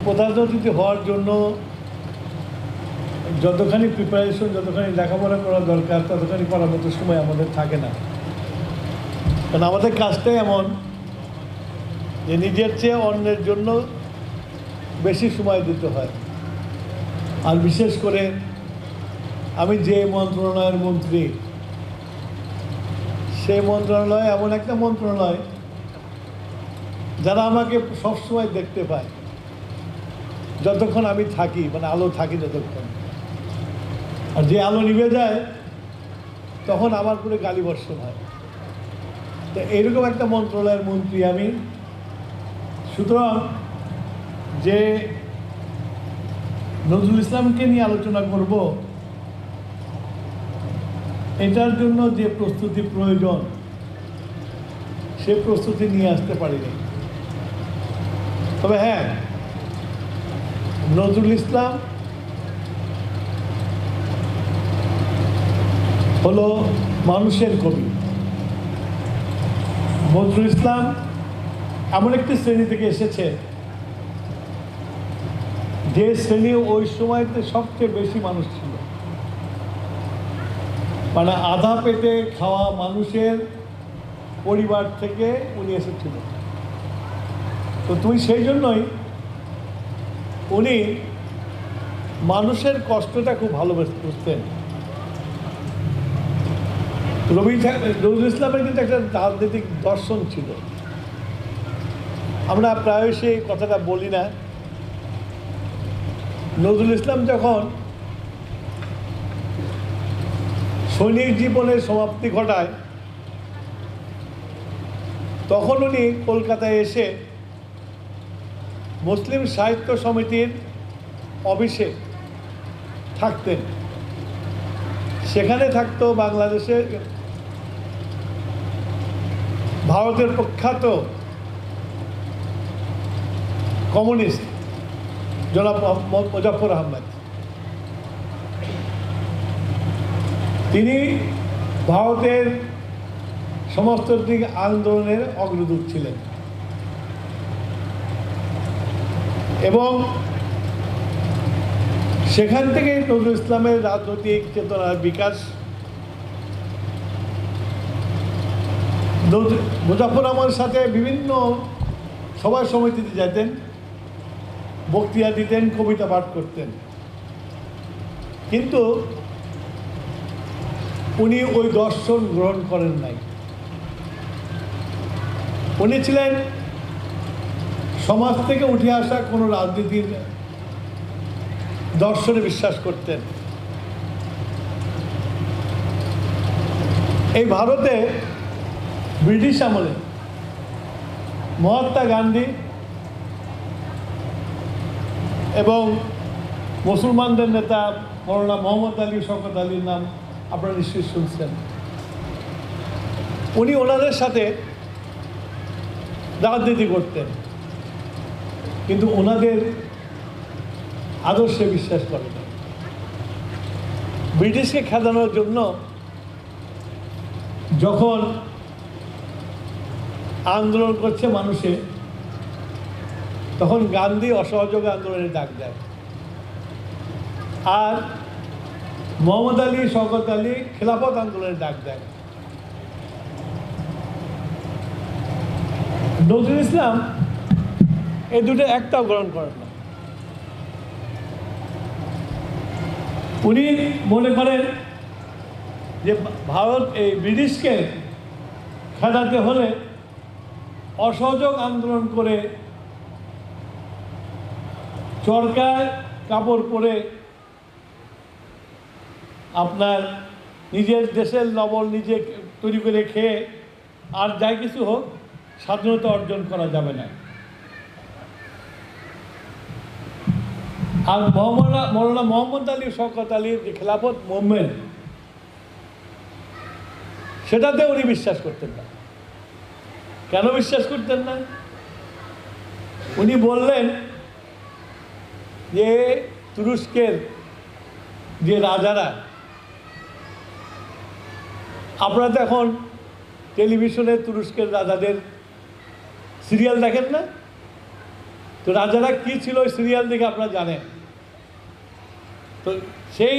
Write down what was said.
প্রধান অতিথি হওয়ার জন্য যতখানি প্রিপারেশন, যতখানি লেখাপড়া করা দরকার, ততখানি করার মতো সময় আমাদের থাকে না। কারণ আমাদের কাজটাই এমন যে নিজের চেয়ে অন্যের জন্য বেশি সময় দিতে হয়। আর বিশেষ করে আমি যে মন্ত্রণালয়ের মন্ত্রী, সেই মন্ত্রণালয় এমন একটা মন্ত্রণালয় যারা আমাকে সবসময় দেখতে পায় যতক্ষণ আমি থাকি, মানে আলো থাকি যতক্ষণ। আর যে আলো নিভে যায় তখন আমার পুরো গালি বর্ষণ হয়। তো এইরকম একটা মন্ত্রণালয়ের মন্ত্রী আমি। সুতরাং যে নজরুল ইসলামকে নিয়ে আলোচনা করব, এটার জন্য যে প্রস্তুতি প্রয়োজন সে প্রস্তুতি নিয়ে আসতে পারিনি। তবে হ্যাঁ, নজরুল ইসলাম হলো মানুষের কবি। নজরুল ইসলাম এমন একটি শ্রেণী থেকে এসেছে যে শ্রেণী ওই সময়তে সবচেয়ে বেশি মানুষ ছিল, মানে আধা পেটে খাওয়া মানুষের পরিবার থেকে উনি এসেছিল। তো সেই জন্যই উনি মানুষের কষ্টটা খুব ভালোবেসে বুঝতেন। নজরুল ইসলামের কিন্তু একটা রাজনৈতিক দর্শন ছিল। আমরা প্রায়শই এই কথাটা বলি না। নজরুল ইসলাম যখন সৈনিক জীবনের সমাপ্তি ঘটায় তখন উনি কলকাতায় এসে মুসলিম সাহিত্য সমিতির অফিসে থাকতেন। সেখানে থাকতো বাংলাদেশে ভারতের প্রখ্যাত কমিউনিস্ট জনাব মুজাফফর আহমেদ। তিনি ভারতের সমাজতান্ত্রিক আন্দোলনের অগ্রদূত ছিলেন এবং সেখান থেকে নজরুল ইসলামের রাজনৈতিক চেতনার বিকাশ। মুজাফফর আহমদের সাথে বিভিন্ন সভা সমিতিতে যেতেন, বক্তৃতা দিতেন, কবিতা পাঠ করতেন, কিন্তু উনি ওই দর্শন গ্রহণ করেন নাই। উনি ছিলেন সমাজ থেকে উঠে আসা কোনো রাজনীতির দর্শনে বিশ্বাস করতেন। এই ভারতে ব্রিটিশ আমলে মহাত্মা গান্ধী এবং মুসলমানদের নেতা মৌলানা মোহাম্মদ আলী, শওকত আলীর নাম আপনারা নিশ্চয়ই শুনছেন। উনি ওনাদের সাথে রাজনীতি করতেন, কিন্তু ওনাদের আদর্শে বিশ্বাস করেন না। ব্রিটিশকে খেদানোর জন্য যখন আন্দোলন করছে মানুষে, তখন গান্ধী অসহযোগ আন্দোলনের ডাক দেয়, আর মোহাম্মদ আলী, শওকত আলী খেলাফত আন্দোলনের ডাক দেয়। নজরুল ইসলাম এই দুটো একটাও গ্রহণ করেন না। উনি মনে করেন যে ভারত এই ব্রিটিশকে খেদাতে হলে অসহযোগ আন্দোলন করে, চরকায় কাপড় পরে আপনার নিজের দেশের লবণ নিজে তৈরি করে খেয়ে আর যাই কিছু হোক, স্বাধীনতা অর্জন করা যাবে না। আর মৌলানা মোহাম্মদ আলী, শওকত আলীর যে খেলাফত মুভমেন্ট, সেটাতে উনি বিশ্বাস করতেন না। কেন বিশ্বাস করতেন না? উনি বললেন যে তুরস্কের যে রাজারা, আপনারা তো এখন টেলিভিশনে তুরস্কের রাজাদের সিরিয়াল দেখেন না? তো রাজারা কি ছিল ওই সিরিয়াল দেখে আপনারা জানেন। তো সেই